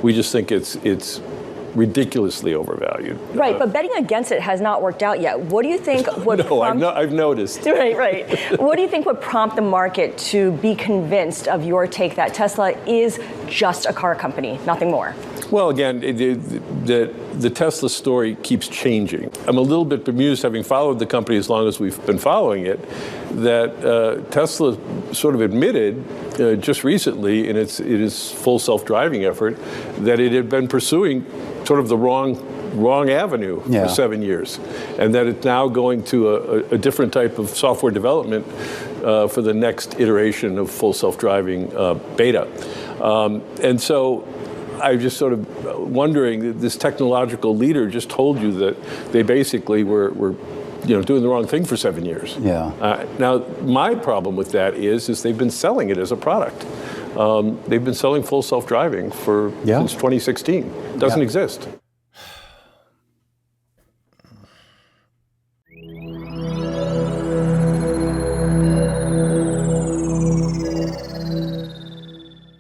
We just think it's ridiculously overvalued. Right, but betting against it has not worked out yet. What do you think would prompt... I've noticed. Right. What do you think would prompt the market to be convinced of your take that Tesla is just a car company, nothing more? Well, again, the Tesla story keeps changing. I'm a little bit bemused, having followed the company as long as we've been following it, that Tesla sort of admitted just recently in its full self-driving effort that it had been pursuing sort of the wrong avenue for 7 years, and that it's now going to a different type of software development for the next iteration of full self-driving beta. And so I'm just sort of wondering, this technological leader just told you that they basically were doing the wrong thing for 7 years. Yeah. Now, my problem with that is they've been selling it as a product. They've been selling full self-driving since 2016. It doesn't exist.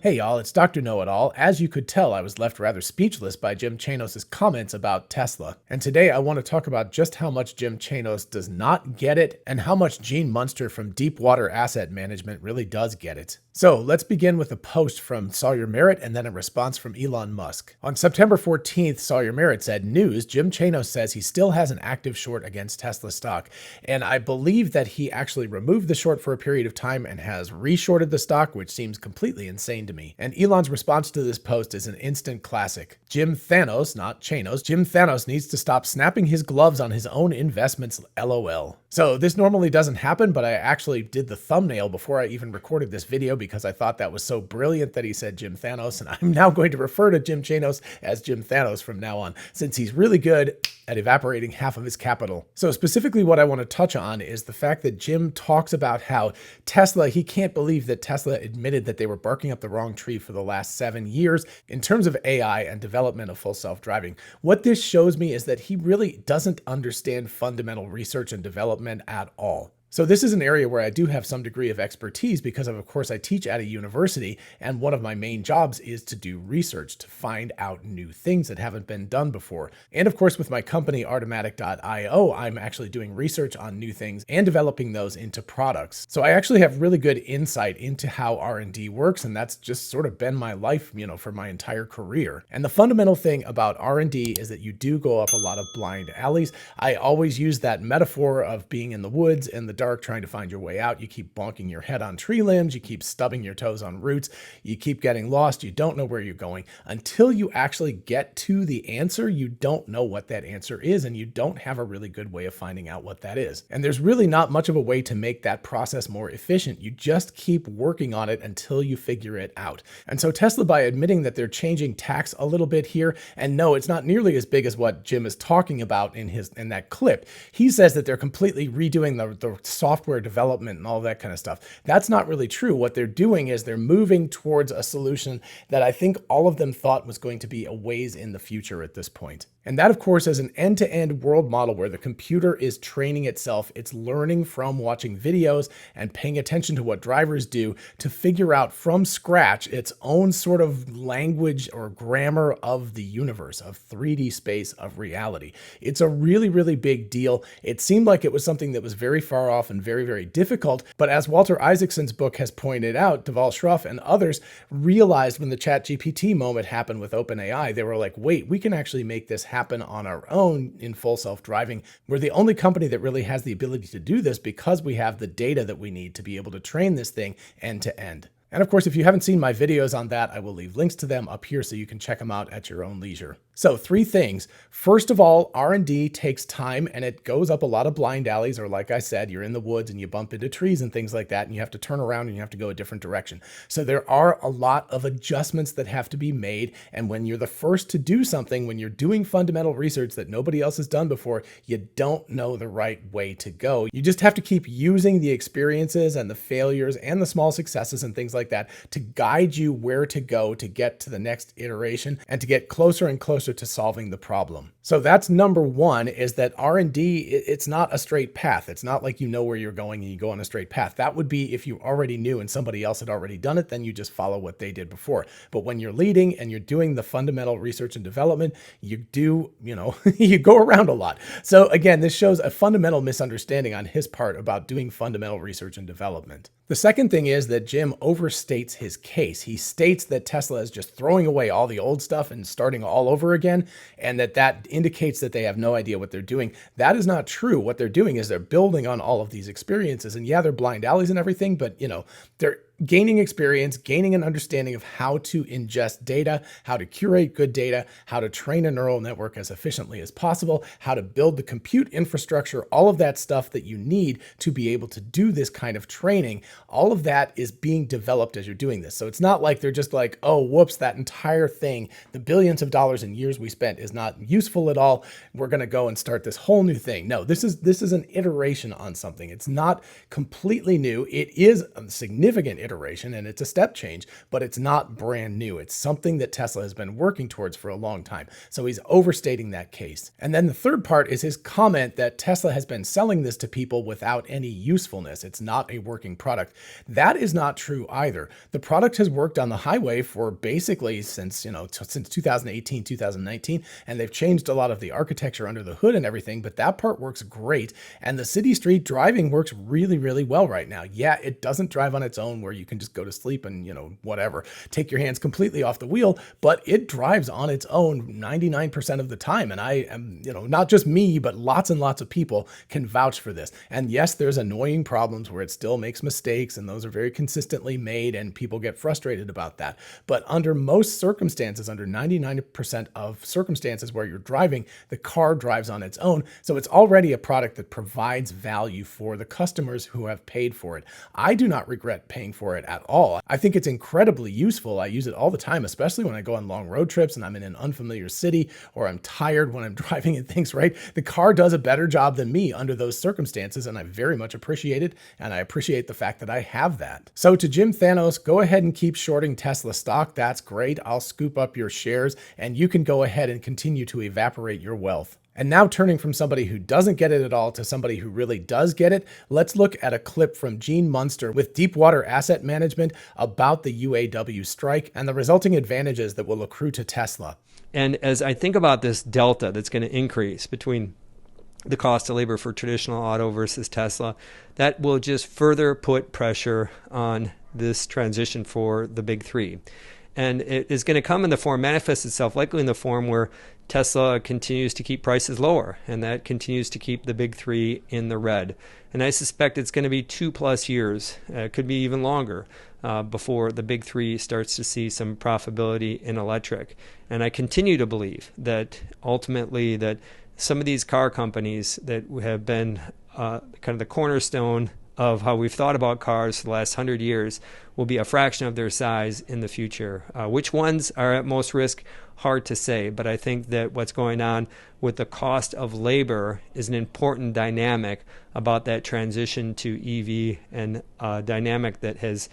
Hey y'all, it's Dr. Know-It-All. As you could tell, I was left rather speechless by Jim Chanos' comments about Tesla. And today I want to talk about just how much Jim Chanos does not get it and how much Gene Munster from Deepwater Asset Management really does get it. So let's begin with a post from Sawyer Merritt and then a response from Elon Musk. On September 14th, Sawyer Merritt said, "News, Jim Chanos says he still has an active short against Tesla stock. And I believe that he actually removed the short for a period of time and has reshorted the stock, which seems completely insane to me." And Elon's response to this post is an instant classic. Jim Thanos, not Chanos, Jim Thanos needs to stop snapping his gloves on his own investments, LOL. So this normally doesn't happen, but I actually did the thumbnail before I even recorded this video because I thought that was so brilliant that he said Jim Thanos, and I'm now going to refer to Jim Chanos as Jim Thanos from now on, since he's really good at evaporating half of his capital. So specifically what I want to touch on is the fact that Jim talks about how Tesla, he can't believe that Tesla admitted that they were barking up the wrong tree for the last 7 years in terms of AI and development of full self-driving. What this shows me is that he really doesn't understand fundamental research and development at all. So this is an area where I do have some degree of expertise because of course I teach at a university, and one of my main jobs is to do research, to find out new things that haven't been done before. And of course with my company Artomatic.io, I'm actually doing research on new things and developing those into products. So I actually have really good insight into how R&D works, and that's just sort of been my life, for my entire career. And the fundamental thing about R&D is that you do go up a lot of blind alleys. I always use that metaphor of being in the woods in the dark trying to find your way out. You keep bonking your head on tree limbs, you keep stubbing your toes on roots, you keep getting lost, you don't know where you're going. Until you actually get to the answer, you don't know what that answer is, and you don't have a really good way of finding out what that is. And there's really not much of a way to make that process more efficient. You just keep working on it until you figure it out. And so Tesla, by admitting that they're changing tax a little bit here, and no, it's not nearly as big as what Jim is talking about in that clip. He says that they're completely redoing the software development and all that kind of stuff. That's not really true. What they're doing is they're moving towards a solution that I think all of them thought was going to be a ways in the future at this point. And that, of course, is an end-to-end world model where the computer is training itself. It's learning from watching videos and paying attention to what drivers do to figure out from scratch its own sort of language or grammar of the universe, of 3D space, of reality. It's a really, really big deal. It seemed like it was something that was very far off and very, very difficult. But as Walter Isaacson's book has pointed out, Deval Shroff and others realized when the ChatGPT moment happened with OpenAI, they were like, wait, we can actually make this happen on our own in full self-driving. We're the only company that really has the ability to do this because we have the data that we need to be able to train this thing end to end. And of course, if you haven't seen my videos on that, I will leave links to them up here so you can check them out at your own leisure. So 3 things. First of all, R&D takes time and it goes up a lot of blind alleys, or like I said, you're in the woods and you bump into trees and things like that, and you have to turn around and you have to go a different direction. So there are a lot of adjustments that have to be made. And when you're the first to do something, when you're doing fundamental research that nobody else has done before, you don't know the right way to go. You just have to keep using the experiences and the failures and the small successes and things like like that to guide you where to go to get to the next iteration and to get closer and closer to solving the problem. So that's number one, is that R&D, it's not a straight path. It's not like you know where you're going and you go on a straight path. That would be if you already knew and somebody else had already done it, then you just follow what they did before. But when you're leading and you're doing the fundamental research and development, you do, you go around a lot. So again, this shows a fundamental misunderstanding on his part about doing fundamental research and development. The second thing is that Jim overstates his case. He states that Tesla is just throwing away all the old stuff and starting all over again, and that indicates that they have no idea what they're doing. That is not true. What they're doing is they're building on all of these experiences, and yeah, they're blind alleys and everything, but they're gaining experience, gaining an understanding of how to ingest data, how to curate good data, how to train a neural network as efficiently as possible, how to build the compute infrastructure, all of that stuff that you need to be able to do this kind of training. All of that is being developed as you're doing this. So it's not like they're just like, oh, whoops, that entire thing, the billions of dollars and years we spent is not useful at all. We're going to go and start this whole new thing. No, this is an iteration on something. It's not completely new. It is a significant iteration and it's a step change, but it's not brand new. It's something that Tesla has been working towards for a long time. So he's overstating that case. And then the third part is his comment that Tesla has been selling this to people without any usefulness. It's not a working product. That is not true either. The product has worked on the highway for basically since 2018, 2019, and they've changed a lot of the architecture under the hood and everything, but that part works great. And the city street driving works really, really well right now. Yeah, it doesn't drive on its own where you can just go to sleep and, whatever, take your hands completely off the wheel, but it drives on its own 99% of the time. And I am, not just me, but lots and lots of people can vouch for this. And yes, there's annoying problems where it still makes mistakes, and those are very consistently made, and people get frustrated about that. But under most circumstances, under 99% of circumstances where you're driving, the car drives on its own. So it's already a product that provides value for the customers who have paid for it. I do not regret paying for it at all. I think it's incredibly useful. I use it all the time, especially when I go on long road trips and I'm in an unfamiliar city, or I'm tired when I'm driving and things, right? The car does a better job than me under those circumstances, and I very much appreciate it, and I appreciate the fact that I have that. So to Jim Thanos, go ahead and keep shorting Tesla stock. That's great. I'll scoop up your shares, and you can go ahead and continue to evaporate your wealth. And now, turning from somebody who doesn't get it at all to somebody who really does get it, let's look at a clip from Gene Munster with Deepwater Asset Management about the UAW strike and the resulting advantages that will accrue to Tesla. And as I think about this delta that's going to increase between the cost of labor for traditional auto versus Tesla, that will just further put pressure on this transition for the big three. And it is going to come in the form, manifest itself likely in the form where Tesla continues to keep prices lower, and that continues to keep the big three in the red. And I suspect it's going to be 2+ years, could be even longer, before the big three starts to see some profitability in electric. And I continue to believe that ultimately that some of these car companies that have been kind of the cornerstone of how we've thought about cars for the last 100 years will be a fraction of their size in the future. Which ones are at most risk? Hard to say, but I think that what's going on with the cost of labor is an important dynamic about that transition to EV, and a dynamic that has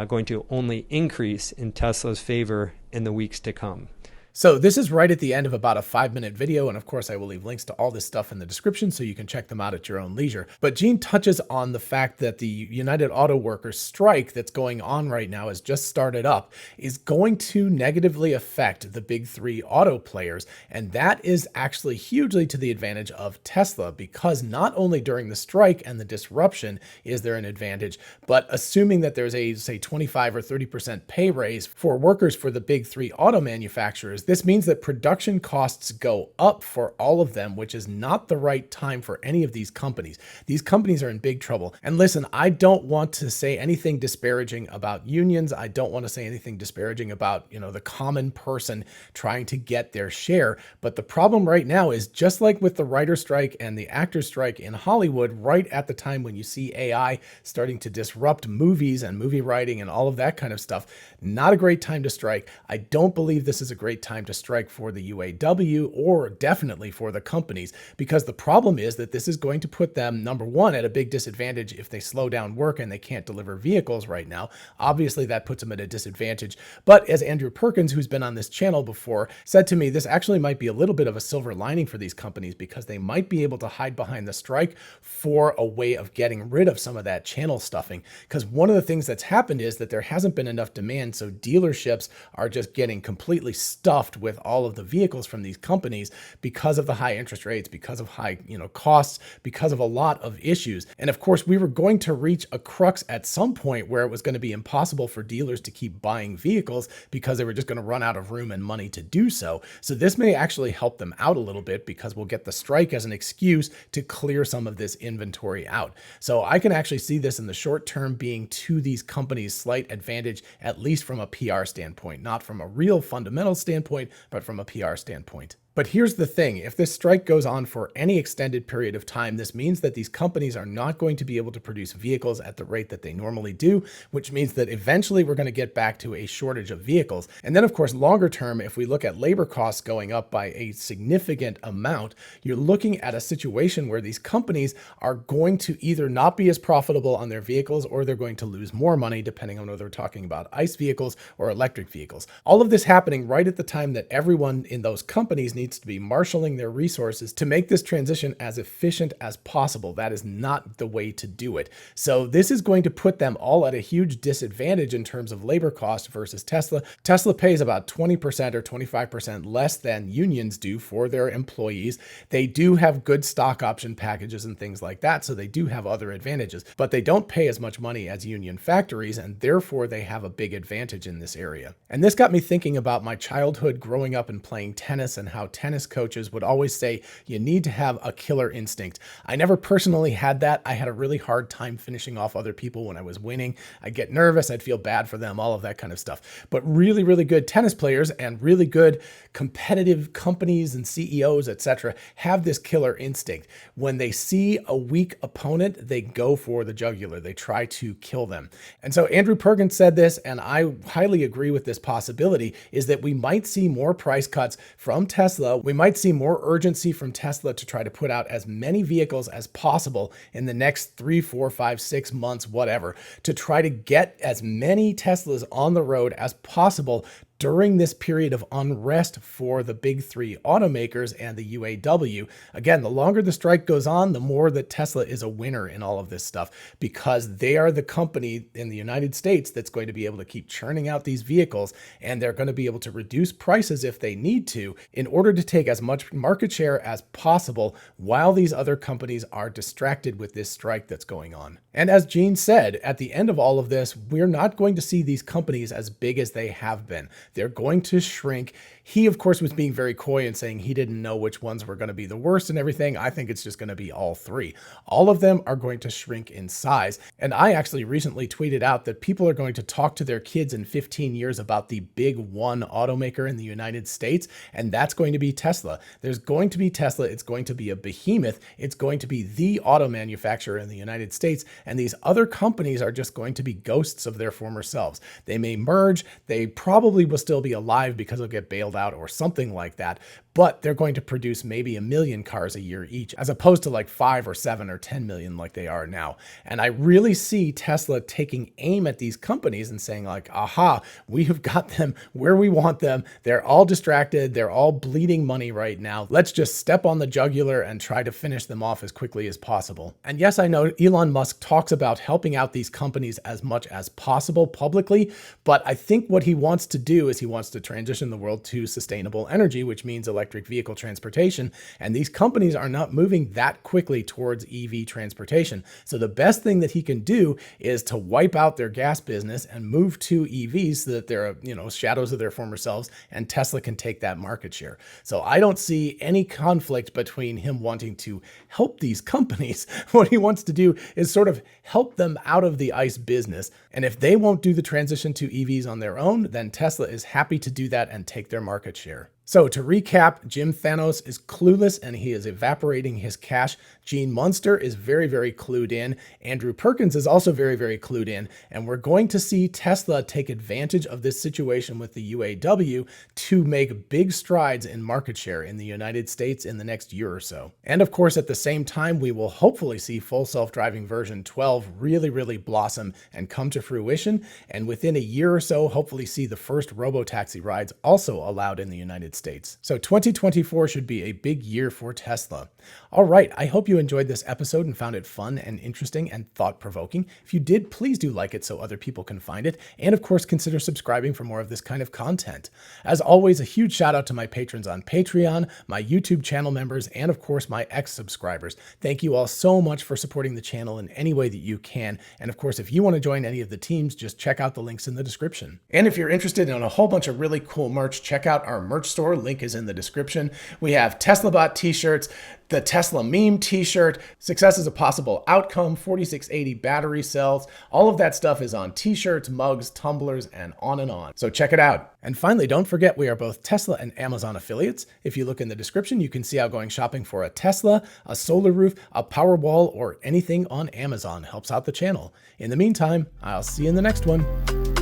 going to only increase in Tesla's favor in the weeks to come. So this is right at the end of about a 5-minute video, and of course I will leave links to all this stuff in the description so you can check them out at your own leisure. But Gene touches on the fact that the United Auto Workers strike that's going on right now, has just started up, is going to negatively affect the big three auto players, and that is actually hugely to the advantage of Tesla, because not only during the strike and the disruption is there an advantage, but assuming that there's a, say, 25 or 30% pay raise for workers for the big three auto manufacturers, this means that production costs go up for all of them, which is not the right time for any of these companies. These companies are in big trouble. And listen, I don't want to say anything disparaging about unions. I don't want to say anything disparaging about, the common person trying to get their share. But the problem right now is, just like with the writer strike and the actor strike in Hollywood, right at the time when you see AI starting to disrupt movies and movie writing and all of that kind of stuff, not a great time to strike. I don't believe this is a great time to strike for the UAW or definitely for the companies, because the problem is that this is going to put them, number one, at a big disadvantage if they slow down work and they can't deliver vehicles right now. Obviously, that puts them at a disadvantage. But as Andrew Perkins, who's been on this channel before, said to me, this actually might be a little bit of a silver lining for these companies because they might be able to hide behind the strike for a way of getting rid of some of that channel stuffing. Because one of the things that's happened is that there hasn't been enough demand, so dealerships are just getting completely stuffed with all of the vehicles from these companies because of the high interest rates, because of high, costs, because of a lot of issues. And of course, we were going to reach a crux at some point where it was going to be impossible for dealers to keep buying vehicles because they were just going to run out of room and money to do so. So this may actually help them out a little bit because we'll get the strike as an excuse to clear some of this inventory out. So I can actually see this in the short term being to these companies' slight advantage, at least from a PR standpoint, not from a real fundamental standpoint, but from a PR standpoint. But here's the thing, if this strike goes on for any extended period of time, this means that these companies are not going to be able to produce vehicles at the rate that they normally do, which means that eventually we're going to get back to a shortage of vehicles. And then of course, longer term, if we look at labor costs going up by a significant amount, you're looking at a situation where these companies are going to either not be as profitable on their vehicles or they're going to lose more money depending on whether we're talking about ICE vehicles or electric vehicles. All of this happening right at the time that everyone in those companies needs to be marshaling their resources to make this transition as efficient as possible. That is not the way to do it. So this is going to put them all at a huge disadvantage in terms of labor cost versus Tesla. Tesla pays about 20% or 25% less than unions do for their employees. They do have good stock option packages and things like that, so they do have other advantages, but they don't pay as much money as union factories, and therefore they have a big advantage in this area. And this got me thinking about my childhood growing up and playing tennis and how tennis coaches would always say, you need to have a killer instinct. I never personally had that. I had a really hard time finishing off other people when I was winning. I'd get nervous. I'd feel bad for them, all of that kind of stuff. But really, really good tennis players and really good competitive companies and CEOs, etc., have this killer instinct. When they see a weak opponent, they go for the jugular. They try to kill them. And so Andrew Perkins said this, and I highly agree with this possibility, is that we might see more price cuts from Tesla. We might see more urgency from Tesla to try to put out as many vehicles as possible in the next 3, 4, 5, 6 months, whatever, to try to get as many Teslas on the road as possible during this period of unrest for the big three automakers and the UAW. Again, the longer the strike goes on, the more that Tesla is a winner in all of this stuff, because they are the company in the United States that's going to be able to keep churning out these vehicles, and they're going to be able to reduce prices if they need to in order to take as much market share as possible while these other companies are distracted with this strike that's going on. And as Gene said, at the end of all of this, we're not going to see these companies as big as they have been. They're going to shrink. He, of course, was being very coy and saying he didn't know which ones were going to be the worst and everything. I think it's just going to be all three. All of them are going to shrink in size. And I actually recently tweeted out that people are going to talk to their kids in 15 years about the big one automaker in the United States, and that's going to be Tesla. There's going to be Tesla. It's going to be a behemoth. It's going to be the auto manufacturer in the United States, and these other companies are just going to be ghosts of their former selves. They may merge. They probably will still be alive because they'll get bailed out or something like that, but they're going to produce maybe 1 million cars a year each, as opposed to like 5 or 7 or 10 million like they are now. And I really see Tesla taking aim at these companies and saying like, aha, we have got them where we want them. They're all distracted. They're all bleeding money right now. Let's just step on the jugular and try to finish them off as quickly as possible. And yes, I know Elon Musk talks about helping out these companies as much as possible publicly, but I think what he wants to do is he wants to transition the world to sustainable energy, which means electric vehicle transportation. And these companies are not moving that quickly towards EV transportation. So the best thing that he can do is to wipe out their gas business and move to EVs so that they're, shadows of their former selves, and Tesla can take that market share. So I don't see any conflict between him wanting to help these companies. What he wants to do is sort of help them out of the ICE business. And if they won't do the transition to EVs on their own, then Tesla is happy to do that and take their market share. So to recap, Jim Thanos is clueless and he is evaporating his cash. Gene Munster is very, very clued in. Andrew Perkins is also very, very clued in. And we're going to see Tesla take advantage of this situation with the UAW to make big strides in market share in the United States in the next year or so. And of course, at the same time, we will hopefully see full self-driving version 12 really, really blossom and come to fruition. And within a year or so, hopefully see the first robotaxi rides also allowed in the United States. So 2024 should be a big year for Tesla. All right, I hope you enjoyed this episode and found it fun and interesting and thought-provoking. If you did, please do like it so other people can find it. And of course, consider subscribing for more of this kind of content. As always, a huge shout out to my patrons on Patreon, my YouTube channel members, and of course, my ex-subscribers. Thank you all so much for supporting the channel in any way that you can. And of course, if you want to join any of the teams, just check out the links in the description. And if you're interested in a whole bunch of really cool merch, check out our merch store. Link is in the description. We have TeslaBot t-shirts, the Tesla meme t-shirt, Success is a Possible Outcome, 4680 battery cells. All of that stuff is on t-shirts, mugs, tumblers, and on and on. So check it out. And finally, don't forget we are both Tesla and Amazon affiliates. If you look in the description, you can see how going shopping for a Tesla, a solar roof, a Powerwall, or anything on Amazon helps out the channel. In the meantime, I'll see you in the next one.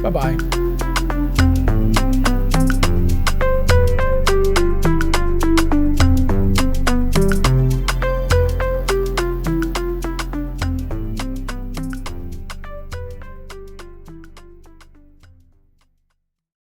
Bye-bye.